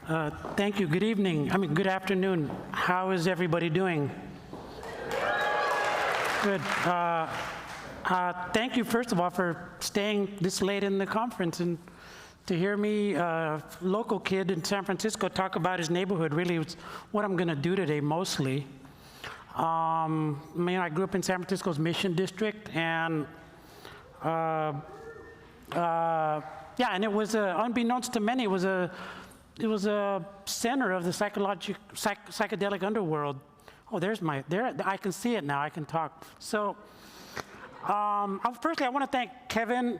Thank you. Good evening. Good afternoon. How is everybody doing? Good. Thank you, first of all, for staying this late in the conference and to hear me, a local kid in San Francisco, talk about his neighborhood. Really, it's what I'm going to do today mostly. I grew up in San Francisco's Mission District, and and it was unbeknownst to many, it was a center of the psychedelic underworld. Oh, I can see it now, I can talk. So, firstly, I want to thank Kevin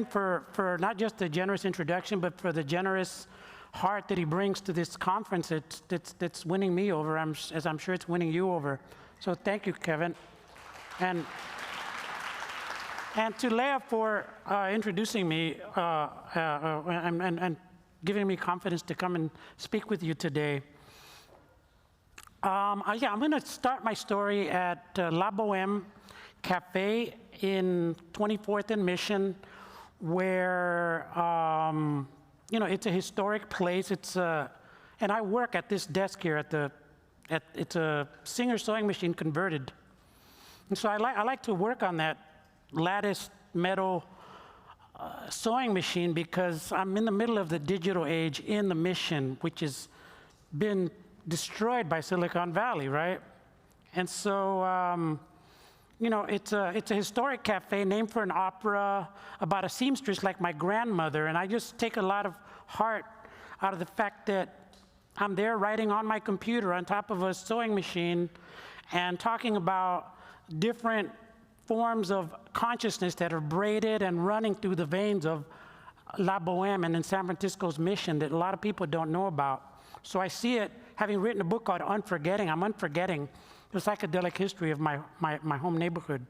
for not just the generous introduction, but for the generous heart that he brings to this conference that's winning me over, as I'm sure it's winning you over. So thank you, Kevin. And to Leah for introducing me and giving me confidence to come and speak with you today. I'm going to start my story at La Boheme Cafe in 24th and Mission, where it's a historic place. And I work at this desk here it's a Singer sewing machine converted. And so I like to work on that lattice metal sewing machine because I'm in the middle of the digital age in the Mission, which has been destroyed by Silicon Valley, right? And so, it's a historic cafe named for an opera about a seamstress like my grandmother, and I just take a lot of heart out of the fact that I'm there writing on my computer on top of a sewing machine and talking about different forms of consciousness that are braided and running through the veins of La Boheme and in San Francisco's Mission that a lot of people don't know about. So I see it, having written a book called Unforgetting. I'm unforgetting the psychedelic history of my home neighborhood.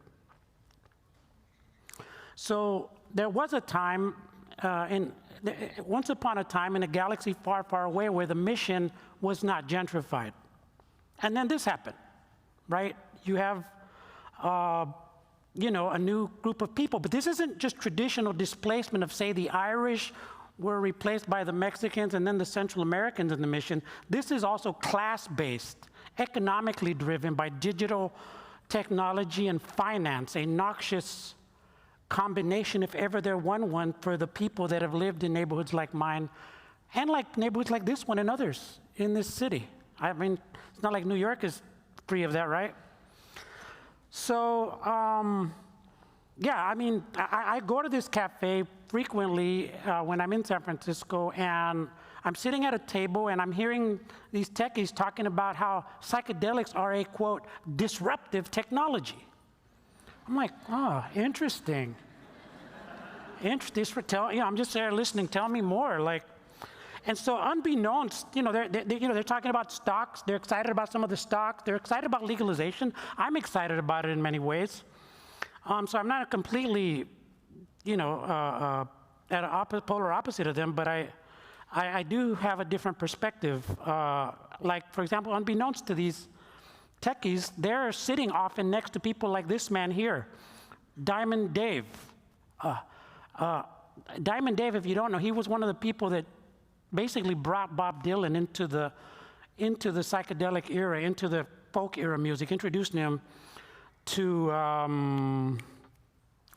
So there was a time, once upon a time in a galaxy far, far away where the Mission was not gentrified. And then this happened, right? You have a new group of people. But this isn't just traditional displacement of, say, the Irish were replaced by the Mexicans and then the Central Americans in the Mission. This is also class-based, economically driven by digital technology and finance, a noxious combination, if ever there were one, for the people that have lived in neighborhoods like mine and like neighborhoods like this one and others in this city. It's not like New York is free of that, right? So, I go to this cafe frequently when I'm in San Francisco, and I'm sitting at a table and I'm hearing these techies talking about how psychedelics are a, quote, disruptive technology. I'm like, oh, interesting. I'm just there listening, tell me more. And so unbeknownst, they're talking about stocks, they're excited about some of the stocks, they're excited about legalization. I'm excited about it in many ways. So I'm not completely, at an polar opposite of them, but I do have a different perspective. For example, unbeknownst to these techies, they're sitting often next to people like this man here, Diamond Dave. Diamond Dave, if you don't know, he was one of the people that basically brought Bob Dylan into the psychedelic era, into the folk era music, introduced him to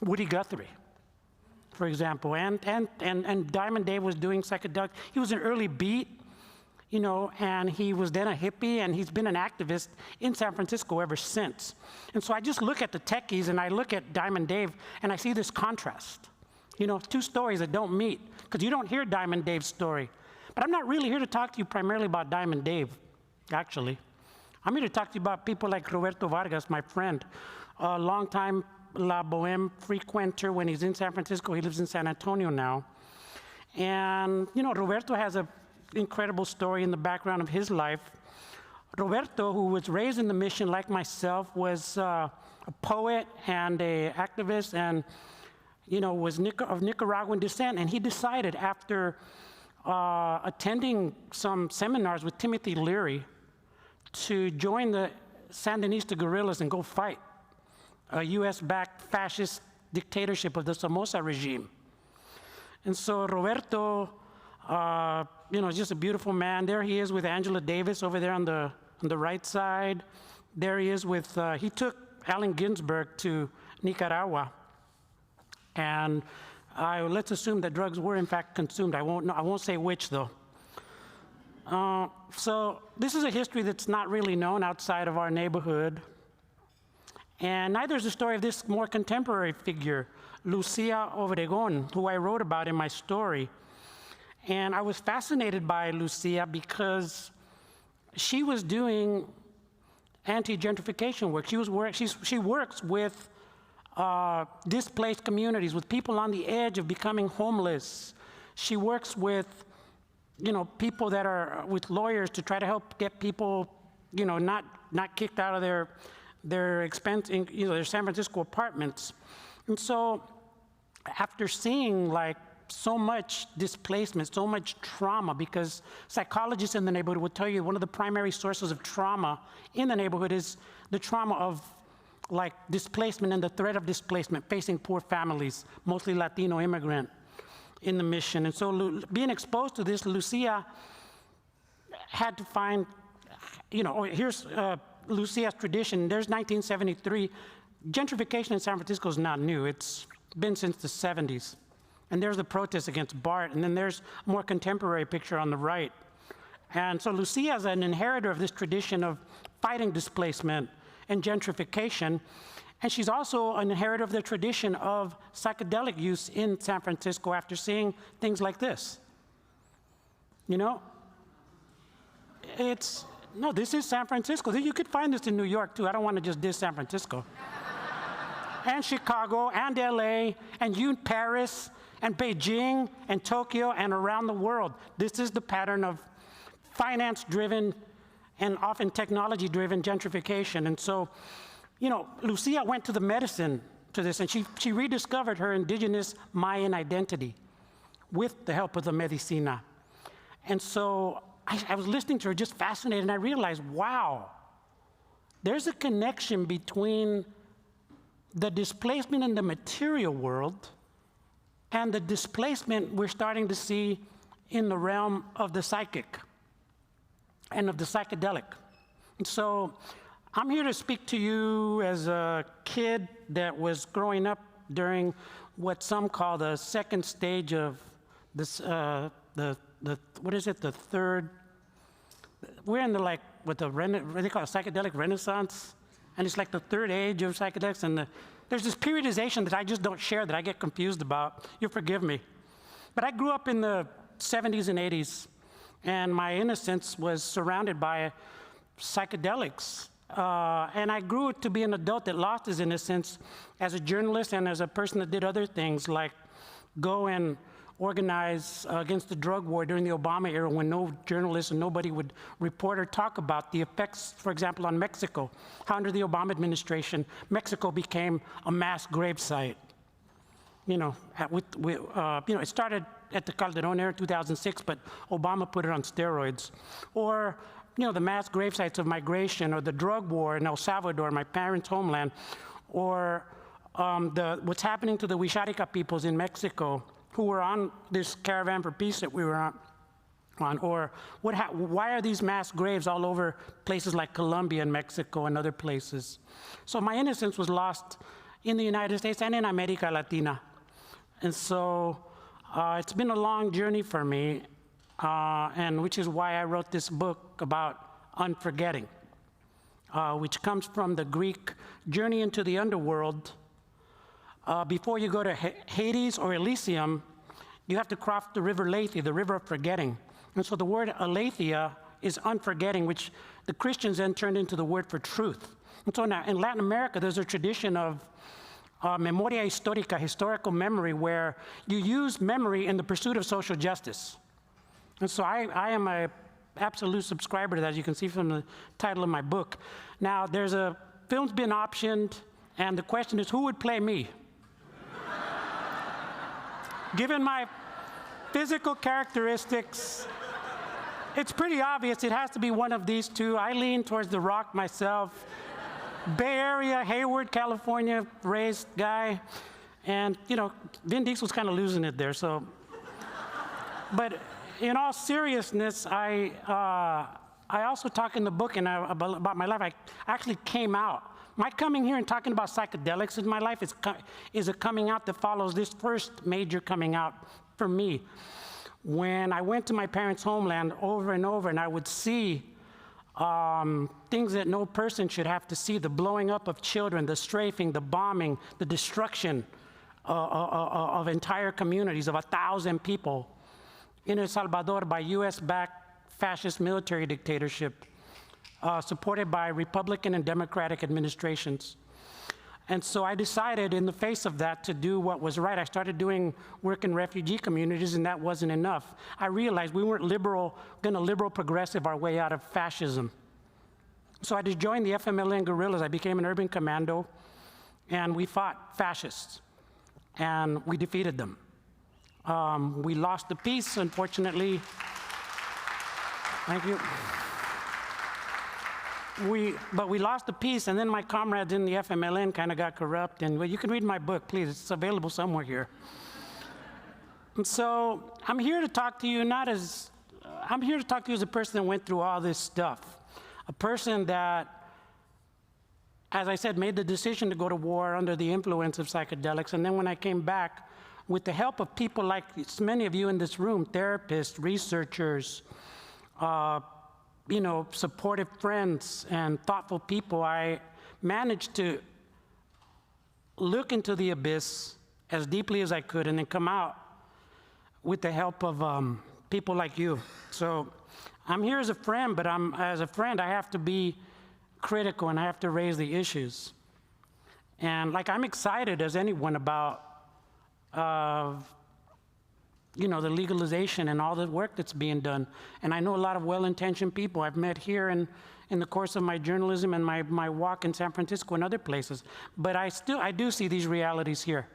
Woody Guthrie, for example. And Diamond Dave was doing psychedelic. He was an early beat, and he was then a hippie, and he's been an activist in San Francisco ever since. And so I just look at the techies, and I look at Diamond Dave, and I see this contrast. Two stories that don't meet, because you don't hear Diamond Dave's story. But I'm not really here to talk to you primarily about Diamond Dave, actually. I'm here to talk to you about people like Roberto Vargas, my friend, a longtime La Boheme frequenter when he's in San Francisco. He lives in San Antonio now. And, Roberto has an incredible story in the background of his life. Roberto, who was raised in the Mission like myself, was a poet and an activist and was of Nicaraguan descent, and he decided after attending some seminars with Timothy Leary to join the Sandinista guerrillas and go fight a US-backed fascist dictatorship of the Somoza regime. And so Roberto Just a beautiful man. There he is with Angela Davis over there on the right side. There he is with, he took Allen Ginsberg to Nicaragua. And let's assume that drugs were in fact consumed. I won't say which though. So this is a history that's not really known outside of our neighborhood. And neither is the story of this more contemporary figure, Lucia Obregón, who I wrote about in my story. And I was fascinated by Lucia because she was doing anti-gentrification work. She works with displaced communities, with people on the edge of becoming homeless. She works with, people that are with lawyers to try to help get people, not kicked out of their expense, their San Francisco apartments. And so, after seeing so much displacement, so much trauma, because psychologists in the neighborhood will tell you one of the primary sources of trauma in the neighborhood is the trauma of displacement and the threat of displacement facing poor families, mostly Latino immigrant in the mission. And so being exposed to this, Lucia had to find, here's Lucia's tradition. There's 1973. Gentrification in San Francisco is not new. It's been since the 70s. And there's the protest against BART, and then there's a more contemporary picture on the right. And so Lucia is an inheritor of this tradition of fighting displacement and gentrification, and she's also an inheritor of the tradition of psychedelic use in San Francisco after seeing things like this. No, this is San Francisco. You could find this in New York too. I don't want to just diss San Francisco. And Chicago, and LA, and Paris, and Beijing, and Tokyo, and around the world. This is the pattern of finance-driven and often technology-driven gentrification. And so, Lucia went to the medicine to this, and she rediscovered her indigenous Mayan identity with the help of the medicina. And so I was listening to her, just fascinated, and I realized, wow, there's a connection between the displacement in the material world and the displacement we're starting to see in the realm of the psychic and of the psychedelic. And so I'm here to speak to you as a kid that was growing up during what some call the second stage of this, what is it, the third, we're in the what they call a psychedelic renaissance, and it's like the third age of psychedelics, and there's this periodization that I just don't share, that I get confused about. You'll forgive me. But I grew up in the 70s and 80s, and my innocence was surrounded by psychedelics. And I grew to be an adult that lost his innocence as a journalist and as a person that did other things, like go and organize against the drug war during the Obama era, when no journalists and nobody would report or talk about the effects, for example, on Mexico. How under the Obama administration, Mexico became a mass grave site. It started at the Calderon era, 2006, but Obama put it on steroids. Or, the mass grave sites of migration, or the drug war in El Salvador, my parents' homeland, or what's happening to the Huixarica peoples in Mexico, who were on this caravan for peace that we were on, or why are these mass graves all over places like Colombia and Mexico and other places? So my innocence was lost in the United States and in America Latina. And so it's been a long journey for me, and which is why I wrote this book about unforgetting, which comes from the Greek journey into the underworld. Before you go to Hades or Elysium, you have to cross the river Lethe, the river of forgetting. And so the word aletheia is unforgetting, which the Christians then turned into the word for truth. And so now in Latin America, there's a tradition of memoria histórica, historical memory, where you use memory in the pursuit of social justice. And so I am an absolute subscriber to that, as you can see from the title of my book. Now, there's a film's been optioned, and the question is, who would play me? Given my physical characteristics, it's pretty obvious it has to be one of these two. I lean towards The Rock myself. Bay Area, Hayward, California, raised guy. And, Vin Diesel's kind of losing it there, so. But in all seriousness, I also talk in the book about my life. I actually came out. My coming here and talking about psychedelics in my life is a coming out that follows this first major coming out for me. When I went to my parents' homeland over and over, and I would see things that no person should have to see, the blowing up of children, the strafing, the bombing, the destruction of entire communities of 1,000 people in El Salvador by US-backed fascist military dictatorship, supported by Republican and Democratic administrations. And so I decided in the face of that to do what was right. I started doing work in refugee communities, and that wasn't enough. I realized we weren't gonna liberal progressive our way out of fascism. So I just joined the FMLN guerrillas. I became an urban commando, and we fought fascists, and we defeated them. We lost the peace, unfortunately. Thank you. But we lost the peace, and then my comrades in the FMLN kind of got corrupt, and well, you can read my book, please, it's available somewhere here. And so I'm here to talk to you as a person that went through all this stuff, a person that, as I said, made the decision to go to war under the influence of psychedelics, and then when I came back, with the help of people like many of you in this room, therapists, researchers, supportive friends and thoughtful people, I managed to look into the abyss as deeply as I could and then come out with the help of people like you. So I'm here as a friend, but as a friend, I have to be critical and I have to raise the issues. And I'm excited as anyone about the legalization and all the work that's being done. And I know a lot of well-intentioned people I've met here in the course of my journalism and my walk in San Francisco and other places. But I do see these realities here.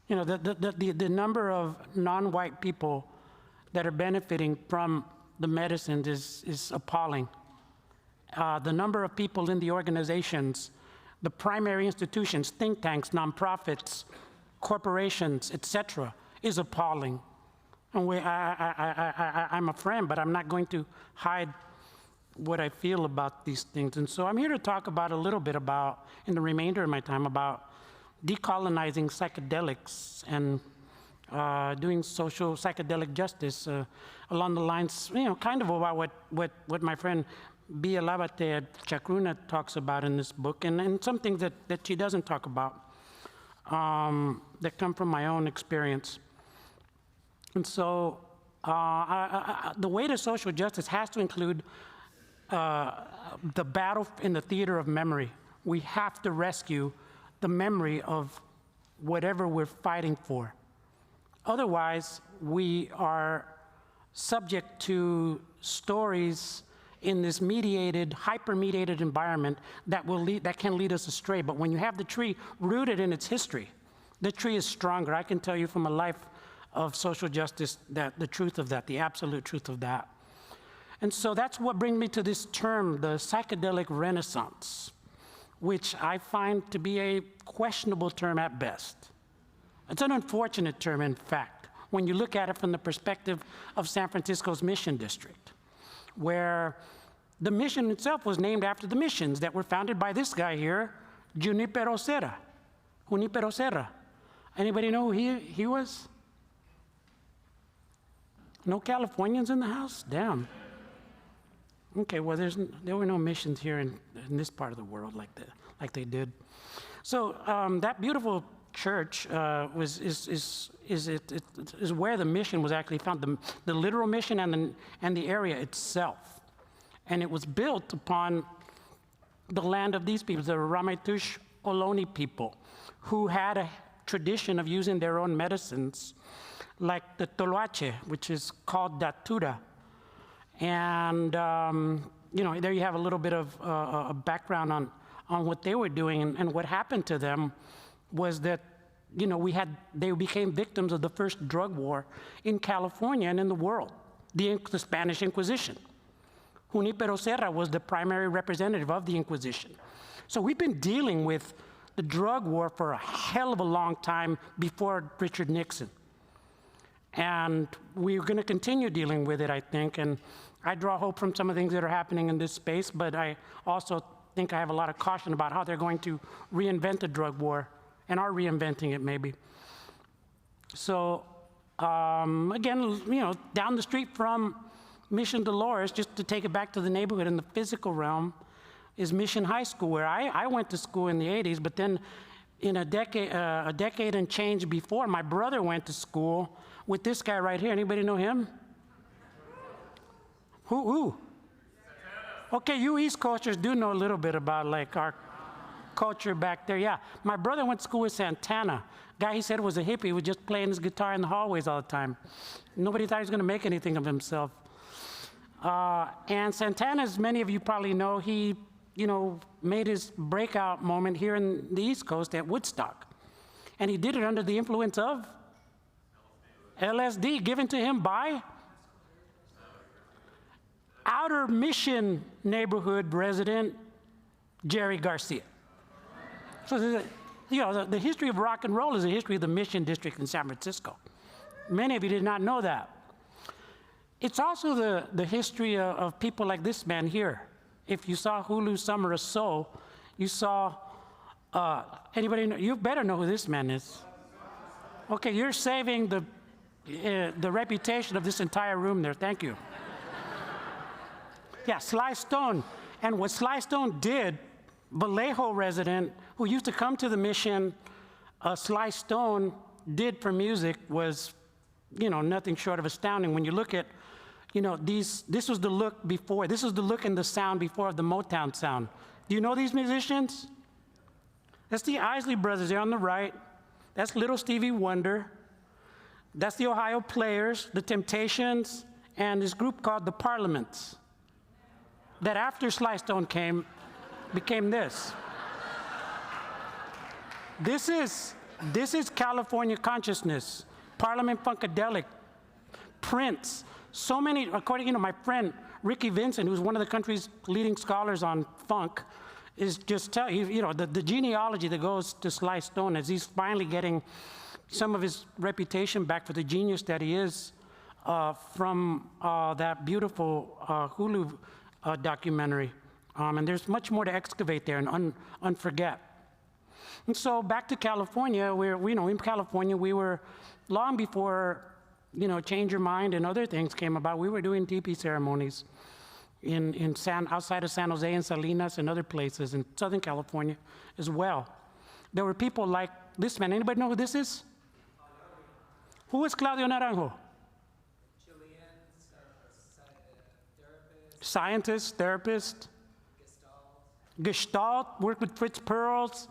The number of non-white people that are benefiting from the medicines is appalling. The number of people in the organizations, the primary institutions, think tanks, nonprofits, corporations, et cetera, is appalling. And I'm a friend, but I'm not going to hide what I feel about these things. And so I'm here to talk about a little bit about, in the remainder of my time, about decolonizing psychedelics and doing social psychedelic justice along the lines, kind of about what my friend Bia Labate Chacruna talks about in this book, and some things that she doesn't talk about that come from my own experience. And so the way to social justice has to include the battle in the theater of memory. We have to rescue the memory of whatever we're fighting for. Otherwise, we are subject to stories in this mediated, hyper-mediated environment that can lead us astray. But when you have the tree rooted in its history, the tree is stronger. I can tell you from a life of social justice that the truth of that, the absolute truth of that. And so that's what brings me to this term, the psychedelic renaissance, which I find to be a questionable term at best. It's an unfortunate term, in fact, when you look at it from the perspective of San Francisco's Mission District, where the mission itself was named after the missions that were founded by this guy here, Junipero Serra. Anybody know who he was? No Californians in the house? Damn. Okay, well, there were no missions here in this part of the world like they did. So that beautiful church is where the mission was actually found, the literal mission and the area itself. And it was built upon the land of these people, the Ramaytush Ohlone people, who had a tradition of using their own medicines, like the toloache, which is called datura. And there you have a little bit of a background on what they were doing, and what happened to them was that they became victims of the first drug war in California and in the world, the Spanish Inquisition. Junipero Serra was the primary representative of the Inquisition. So we've been dealing with the drug war for a hell of a long time before Richard Nixon. And we're going to continue dealing with it, I think. And I draw hope from some of the things that are happening in this space, but I also think I have a lot of caution about how they're going to reinvent the drug war, and are reinventing it maybe. So again, down the street from Mission Dolores, just to take it back to the neighborhood in the physical realm, is Mission High School, where I went to school in the 80s, but then in a decade and change before, my brother went to school with this guy right here. Anybody know him? Who? Okay, you East Coasters do know a little bit about like our culture back there. Yeah, my brother went to school with Santana. Guy he said was a hippie, was just playing his guitar in the hallways all the time. Nobody thought he was going to make anything of himself. And Santana, as many of you probably know, he made his breakout moment here in the East Coast at Woodstock. And he did it under the influence of LSD, given to him by Outer Mission neighborhood resident Jerry Garcia. So, the history of rock and roll is a history of the Mission District in San Francisco. Many of you did not know that. It's also the history of people like this man here. If you saw Hulu Summer of Soul, you saw, anybody know? You better know who this man is. Okay, you're saving the reputation of this entire room there. Thank you. Yeah, Sly Stone. And what Sly Stone did, Vallejo resident who used to come to the Mission, Sly Stone did for music was, nothing short of astounding. When you look at, this was the look before, this was the look and the sound before the Motown sound. Do you know these musicians? That's the Isley Brothers there on the right. That's Little Stevie Wonder. That's the Ohio Players, the Temptations, and this group called the Parliaments, that after Sly Stone came, became this. This is California consciousness. Parliament Funkadelic, Prince. So many, according to my friend Ricky Vincent, who's one of the country's leading scholars on funk, is just the genealogy that goes to Sly Stone as he's finally getting some of his reputation back for the genius that he is from that beautiful Hulu documentary. And there's much more to excavate there and unforget. And so back to California, where in California we were, long before Change Your Mind and other things came about, we were doing teepee ceremonies outside of San Jose and Salinas and other places in Southern California as well. There were people like this man. Anybody know who this is? Who is Claudio Naranjo? Chilean therapist. Scientist, therapist. Gestalt, worked with Fritz Perls.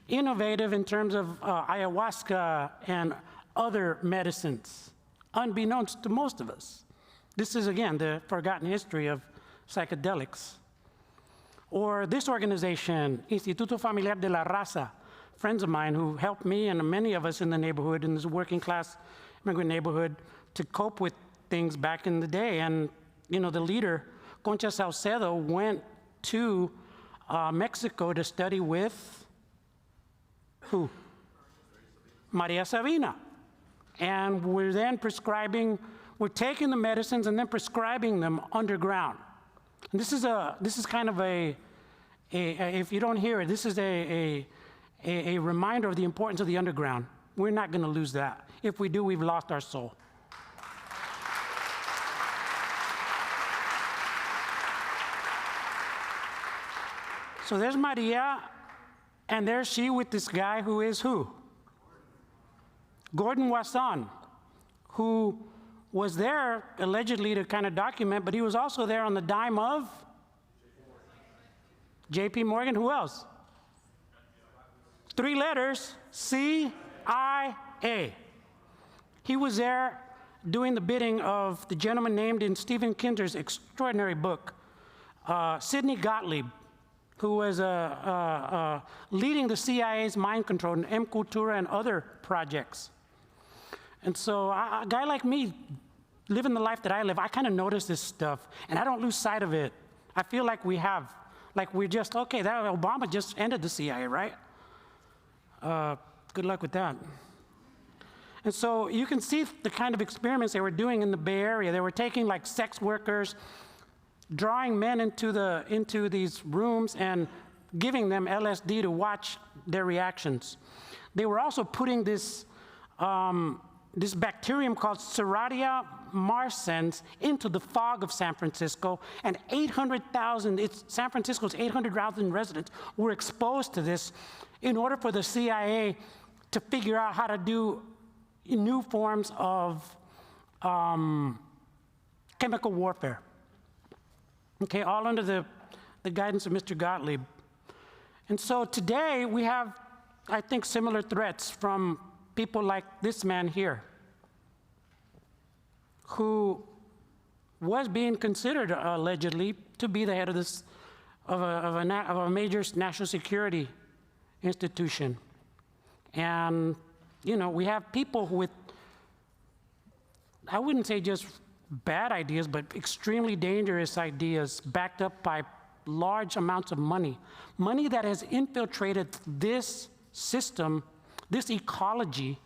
Innovative in terms of ayahuasca and other medicines, unbeknownst to most of us. This is, again, the forgotten history of psychedelics. Or this organization, Instituto Familiar de la Raza, friends of mine who helped me and many of us in the neighborhood, in this working class immigrant neighborhood, to cope with things back in the day. And, the leader, Concha Salcedo, went to Mexico to study with who? Maria Sabina. And we're then we're taking the medicines and then prescribing them underground. And this is kind of if you don't hear it, this is a reminder of the importance of the underground. We're not going to lose that. If we do, we've lost our soul. So there's Maria, and there's she with this guy who is who? Gordon Wasson, who was there allegedly to kind of document, but he was also there on the dime of J.P. Morgan. Who else? 3 letters, CIA. He was there doing the bidding of the gentleman named in Stephen Kinzer's extraordinary book, Sidney Gottlieb, who was leading the CIA's mind control and M. Cultura and other projects. And so a guy like me, living the life that I live, I kind of notice this stuff, and I don't lose sight of it. I feel like we're just, okay, that Obama just ended the CIA, right? Good luck with that. And so you can see the kind of experiments they were doing in the Bay Area. They were taking like sex workers, drawing men into these rooms and giving them LSD to watch their reactions. They were also putting this bacterium called Serratia marsens into the fog of San Francisco, and 800,000, San Francisco's 800,000 residents were exposed to this in order for the CIA to figure out how to do new forms of chemical warfare. Okay, all under the guidance of Mr. Gottlieb. And so today we have, I think, similar threats from people like this man here, who was being considered allegedly to be the head of a major national security institution. And you know, we have people with, I wouldn't say just bad ideas, but extremely dangerous ideas backed up by large amounts of money. Money that has infiltrated this system, this ecology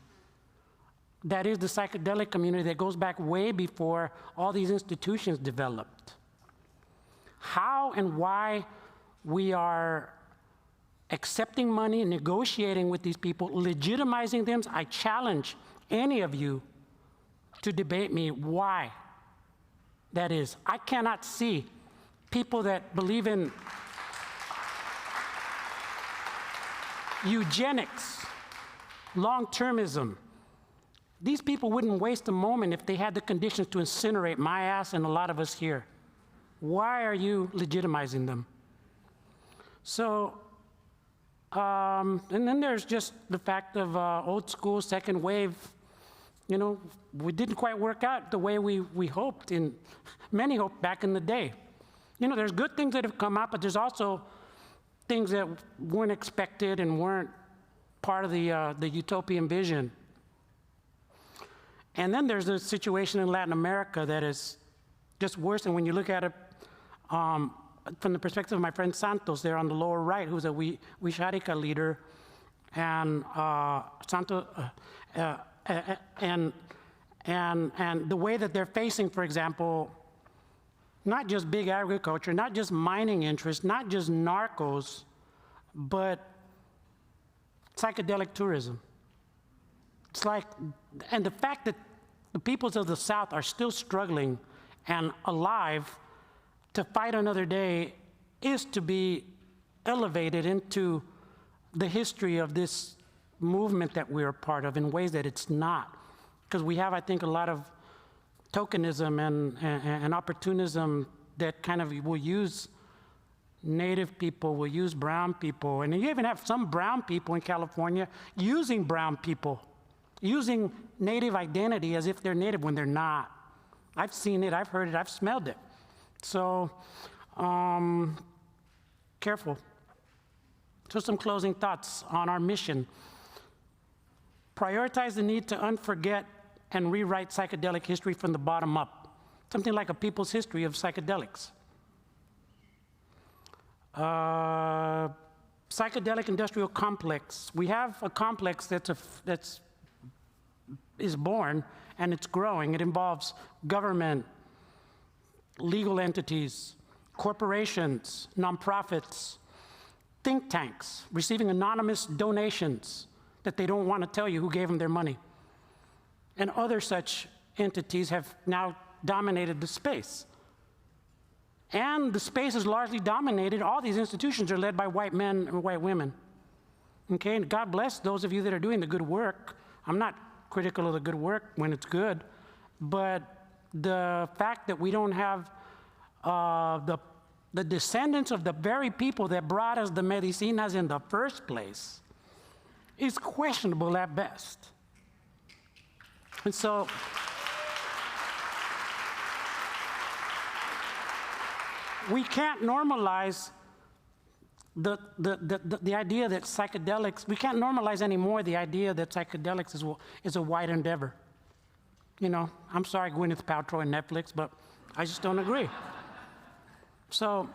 that is the psychedelic community that goes back way before all these institutions developed. How and why we are accepting money, negotiating with these people, legitimizing them, I challenge any of you to debate me why that is. I cannot see people that believe in eugenics, long-termism. These people wouldn't waste a moment if they had the conditions to incinerate my ass and a lot of us here. Why are you legitimizing them? So, and then there's just the fact of old school second wave. You know, we didn't quite work out the way we hoped, and many hoped back in the day. You know, there's good things that have come out, but there's also things that weren't expected and weren't part of the utopian vision. And then there's a situation in Latin America that is just worse, and when you look at it from the perspective of my friend Santos there on the lower right, who's a Wixárika leader, and and the way that they're facing, for example, not just big agriculture, not just mining interests, not just narcos, but psychedelic tourism. It's like, and the fact that the peoples of the South are still struggling and alive to fight another day is to be elevated into the history of this movement that we're a part of in ways that it's not. Because we have, I think, a lot of tokenism and opportunism that kind of will use Native people, will use brown people, and you even have some brown people in California using brown people, using Native identity as if they're Native when they're not. I've seen it, I've heard it, I've smelled it. So, careful. So some closing thoughts on our mission. Prioritize the need to unforget and rewrite psychedelic history from the bottom up. Something like a people's history of psychedelics. Psychedelic industrial complex. We have a complex that's is born and it's growing. It involves government, legal entities, corporations, nonprofits, think tanks receiving anonymous donations that they don't want to tell you who gave them their money. And other such entities have now dominated the space. And the space is largely dominated, all these institutions are led by white men and white women. Okay, and God bless those of you that are doing the good work. I'm not critical of the good work when it's good, but the fact that we don't have the descendants of the very people that brought us the medicinas in the first place is questionable at best. And so, we can't normalize the idea that psychedelics, we can't normalize anymore the idea that psychedelics is a white endeavor. You know, I'm sorry, Gwyneth Paltrow and Netflix, but I just don't agree. So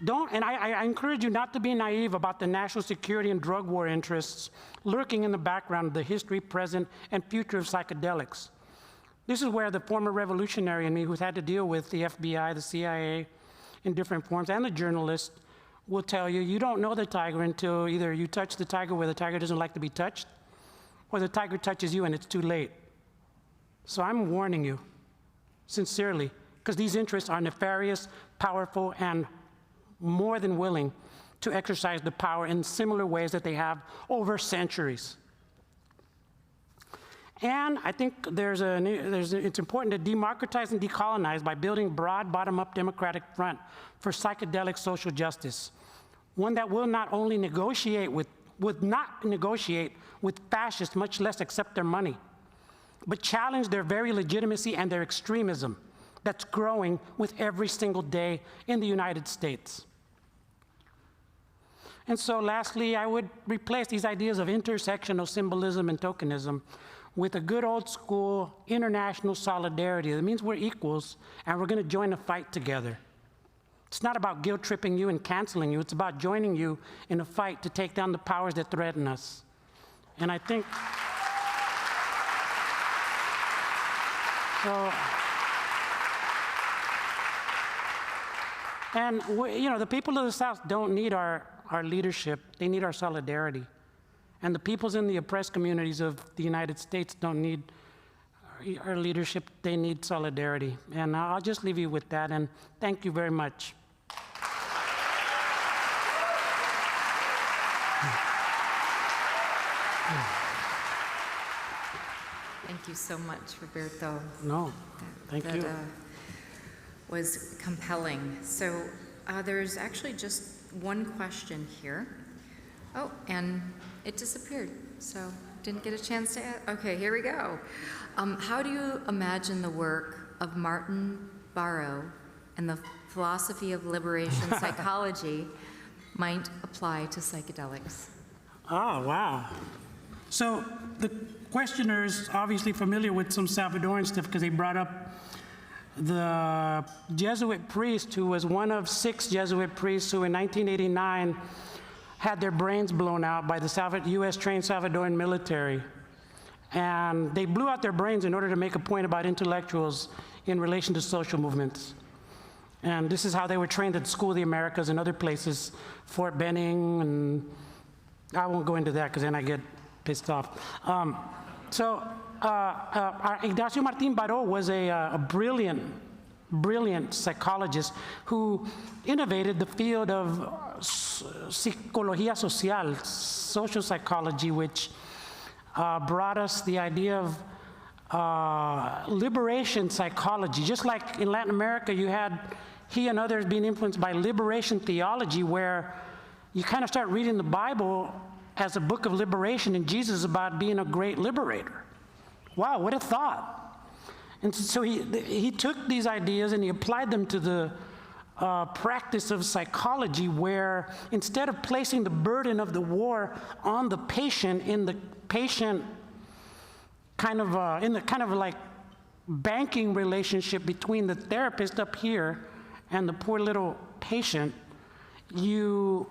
And I encourage you not to be naive about the national security and drug war interests lurking in the background of the history, present, and future of psychedelics. This is where the former revolutionary in me, who's had to deal with the FBI, the CIA in different forms, and the journalist, will tell you, you don't know the tiger until either you touch the tiger where the tiger doesn't like to be touched, or the tiger touches you and it's too late. So I'm warning you, sincerely, because these interests are nefarious, powerful, and more than willing to exercise the power in similar ways that they have over centuries. And I think it's important to democratize and decolonize by building broad, bottom-up democratic front for psychedelic social justice, one that will not only negotiate with fascists, much less accept their money, but challenge their very legitimacy and their extremism that's growing with every single day in the United States. And so lastly, I would replace these ideas of intersectional symbolism and tokenism with a good old school international solidarity. That means we're equals and we're gonna join a fight together. It's not about guilt tripping you and canceling you, it's about joining you in a fight to take down the powers that threaten us. And I think, the people of the South don't need our leadership, they need our solidarity. And the peoples in the oppressed communities of the United States don't need our leadership, they need solidarity. And I'll just leave you with that, and thank you very much. Thank you so much, Roberto. No, thank you. That was compelling. So there's actually just one question here. Oh, and it disappeared, so didn't get a chance to ask. Okay, here we go. How do you imagine the work of Martin Barrow and the philosophy of liberation psychology might apply to psychedelics? Oh, wow. So the questioner is obviously familiar with some Salvadoran stuff because they brought up the Jesuit priest who was one of 6 Jesuit priests who in 1989 had their brains blown out by the US-trained Salvadoran military. And they blew out their brains in order to make a point about intellectuals in relation to social movements. And this is how they were trained at the School of the Americas and other places, Fort Benning, and I won't go into that because then I get pissed off. Ignacio Martín Baró was a brilliant psychologist who innovated the field of psicología social, social psychology, which brought us the idea of liberation psychology. Just like in Latin America, you had he and others being influenced by liberation theology, where you kind of start reading the Bible as a book of liberation and Jesus about being a great liberator. Wow, what a thought. And so he took these ideas and he applied them to the practice of psychology, where instead of placing the burden of the war on the patient in the patient kind of like banking relationship between the therapist up here and the poor little patient, you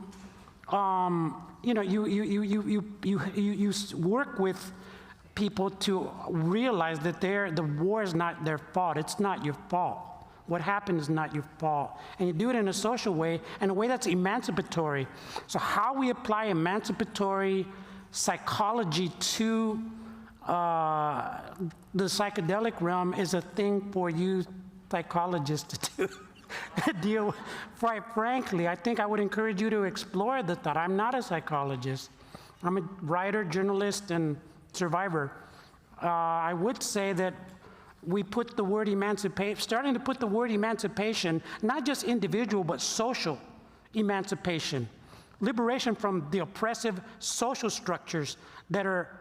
work with people to realize that the war is not their fault. It's not your fault. What happened is not your fault. And you do it in a social way, in a way that's emancipatory. So how we apply emancipatory psychology to the psychedelic realm is a thing for you psychologists to deal with. Quite frankly, I think I would encourage you to explore the thought. I'm not a psychologist. I'm a writer, journalist, and survivor. I would say that we put the word starting to put the word emancipation, not just individual, but social emancipation. Liberation from the oppressive social structures that are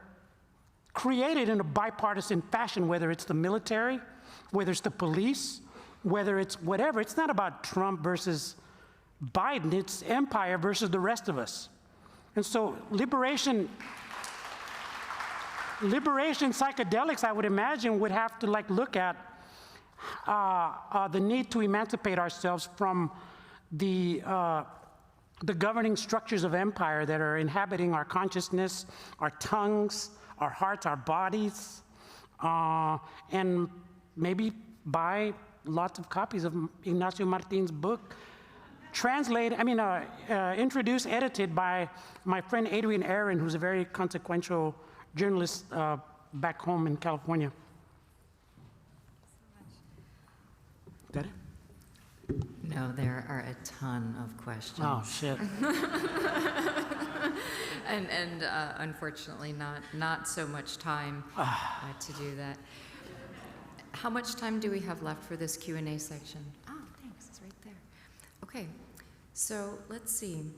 created in a bipartisan fashion, whether it's the military, whether it's the police, whether it's whatever. It's not about Trump versus Biden, it's empire versus the rest of us. And so liberation psychedelics, I would imagine, would have to look at the need to emancipate ourselves from the governing structures of empire that are inhabiting our consciousness, our tongues, our hearts, our bodies, and maybe buy lots of copies of Ignacio Martin's book, introduced, edited by my friend Adrian Aaron, who's a very consequential journalist back home in California. Is that it? No, there are a ton of questions. Oh, shit. And unfortunately, not so much time to do that. How much time do we have left for this Q&A section? Oh, thanks, it's right there. Okay, so let's see.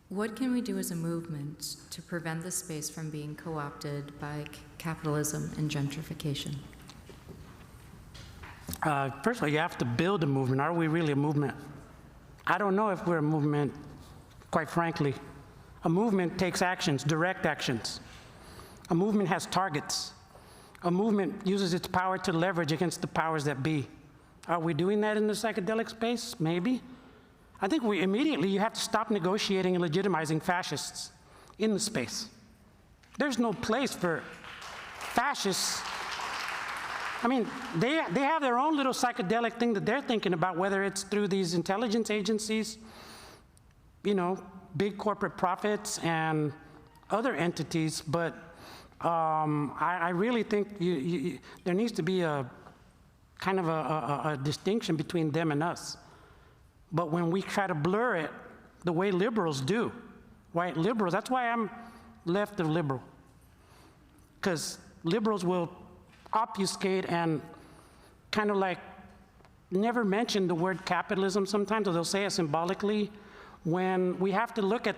What can we do as a movement to prevent the space from being co-opted by capitalism and gentrification? First of all, you have to build a movement. Are we really a movement? I don't know if we're a movement, quite frankly. A movement takes actions, direct actions. A movement has targets. A movement uses its power to leverage against the powers that be. Are we doing that in the psychedelic space? Maybe. I think you have to stop negotiating and legitimizing fascists in the space. There's no place for fascists. I mean, they have their own little psychedelic thing that they're thinking about, whether it's through these intelligence agencies, big corporate profits and other entities, but I really think there needs to be a kind of a distinction between them and us. But when we try to blur it the way liberals do, white liberals, that's why I'm left of liberal. Because liberals will obfuscate and kind of like never mention the word capitalism sometimes, or they'll say it symbolically, when we have to look at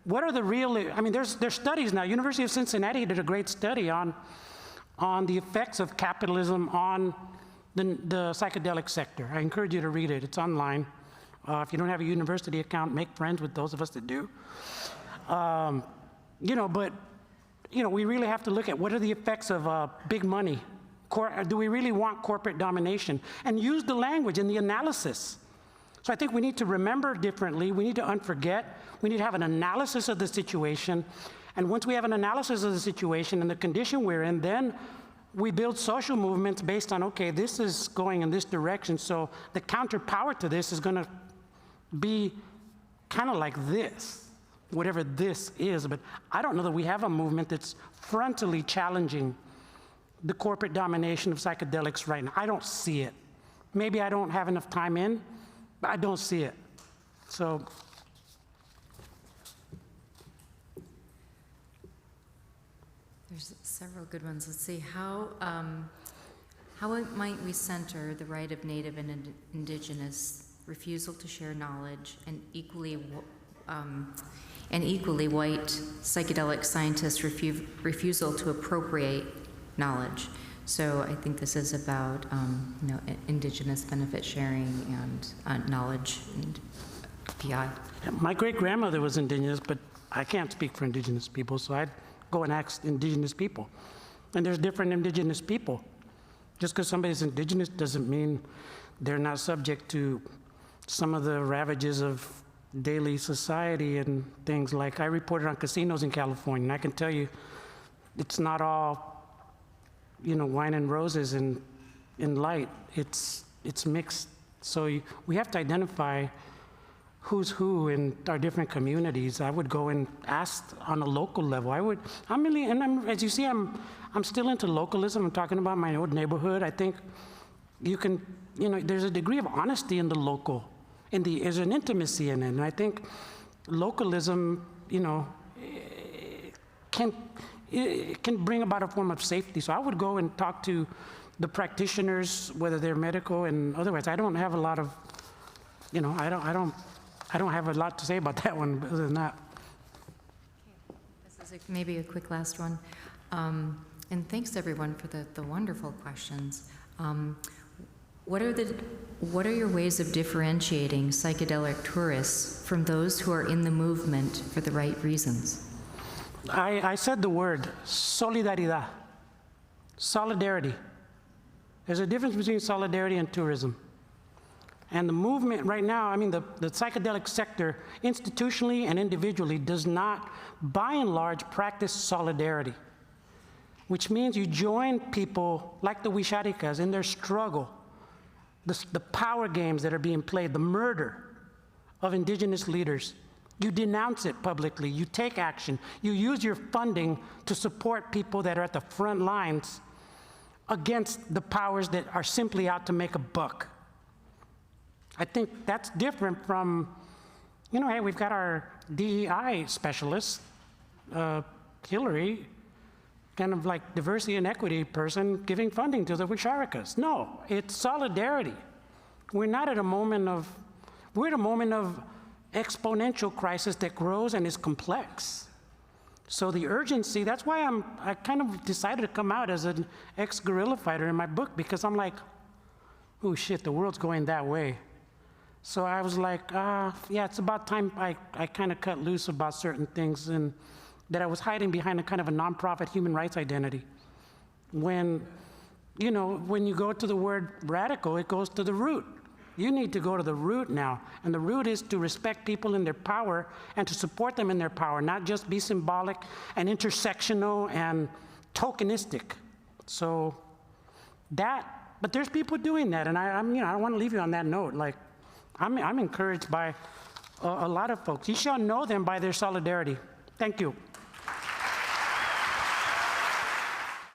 what are the real, there's studies now. University of Cincinnati did a great study on the effects of capitalism on the psychedelic sector. I encourage you to read it, it's online. If you don't have a university account, make friends with those of us that do. We really have to look at what are the effects of big money. Do we really want corporate domination? And use the language and the analysis. So I think we need to remember differently. We need to unforget. We need to have an analysis of the situation. And once we have an analysis of the situation and the condition we're in, then we build social movements based on, okay, this is going in this direction, so the counterpower to this is going to be kind of like this, whatever this is. But I don't know that we have a movement that's frontally challenging the corporate domination of psychedelics right now. I don't see it. Maybe I don't have enough time in, but I don't see it. So. There's several good ones. Let's see, how might we center the right of Native and Indigenous refusal to share knowledge and equally white psychedelic scientists' refusal to appropriate knowledge? So I think this is about Indigenous benefit sharing and knowledge and PI. My great-grandmother was Indigenous, but I can't speak for Indigenous people, so I'd go and ask Indigenous people. And there's different Indigenous people. Just because somebody's Indigenous doesn't mean they're not subject to some of the ravages of daily society and things like, I reported on casinos in California, and I can tell you, it's not all, wine and roses and light. It's mixed. So we have to identify who's who in our different communities. I would go and ask on a local level. As you see, I'm still into localism. I'm talking about my old neighborhood. I think there's a degree of honesty in the local. There's an intimacy in it. And I think localism, can bring about a form of safety. So I would go and talk to the practitioners, whether they're medical and otherwise. I don't have a lot of, I don't have a lot to say about that one, but other than that. Okay. This is maybe a quick last one. And thanks everyone for the wonderful questions. What are your ways of differentiating psychedelic tourists from those who are in the movement for the right reasons? I said the word solidaridad, solidarity. There's a difference between solidarity and tourism. And the movement right now, I mean, the psychedelic sector, institutionally and individually, does not, by and large, practice solidarity, which means you join people like the Wixárikas in their struggle, the power games that are being played, the murder of indigenous leaders. You denounce it publicly, you take action, you use your funding to support people that are at the front lines against the powers that are simply out to make a buck. I think that's different from, you know, hey, we've got our DEI specialist, Hillary, kind of like diversity and equity person giving funding to the Wixárikas. No, it's solidarity. We're not at a moment of, we're at a moment of exponential crisis that grows and is complex. So the urgency, that's why I kind of decided to come out as an ex-guerrilla fighter in my book, because I'm like, oh shit, the world's going that way. So I was like, yeah, it's about time I kind of cut loose about certain things, and that I was hiding behind a kind of a nonprofit human rights identity. When, you know, when you go to the word radical, it goes to the root. You need to go to the root now, and the root is to respect people in their power and to support them in their power, not just be symbolic and intersectional and tokenistic. So that, but there's people doing that, and I'm, you know, I don't want to leave you on that note. Like, I'm encouraged by a lot of folks. You shall know them by their solidarity. Thank you.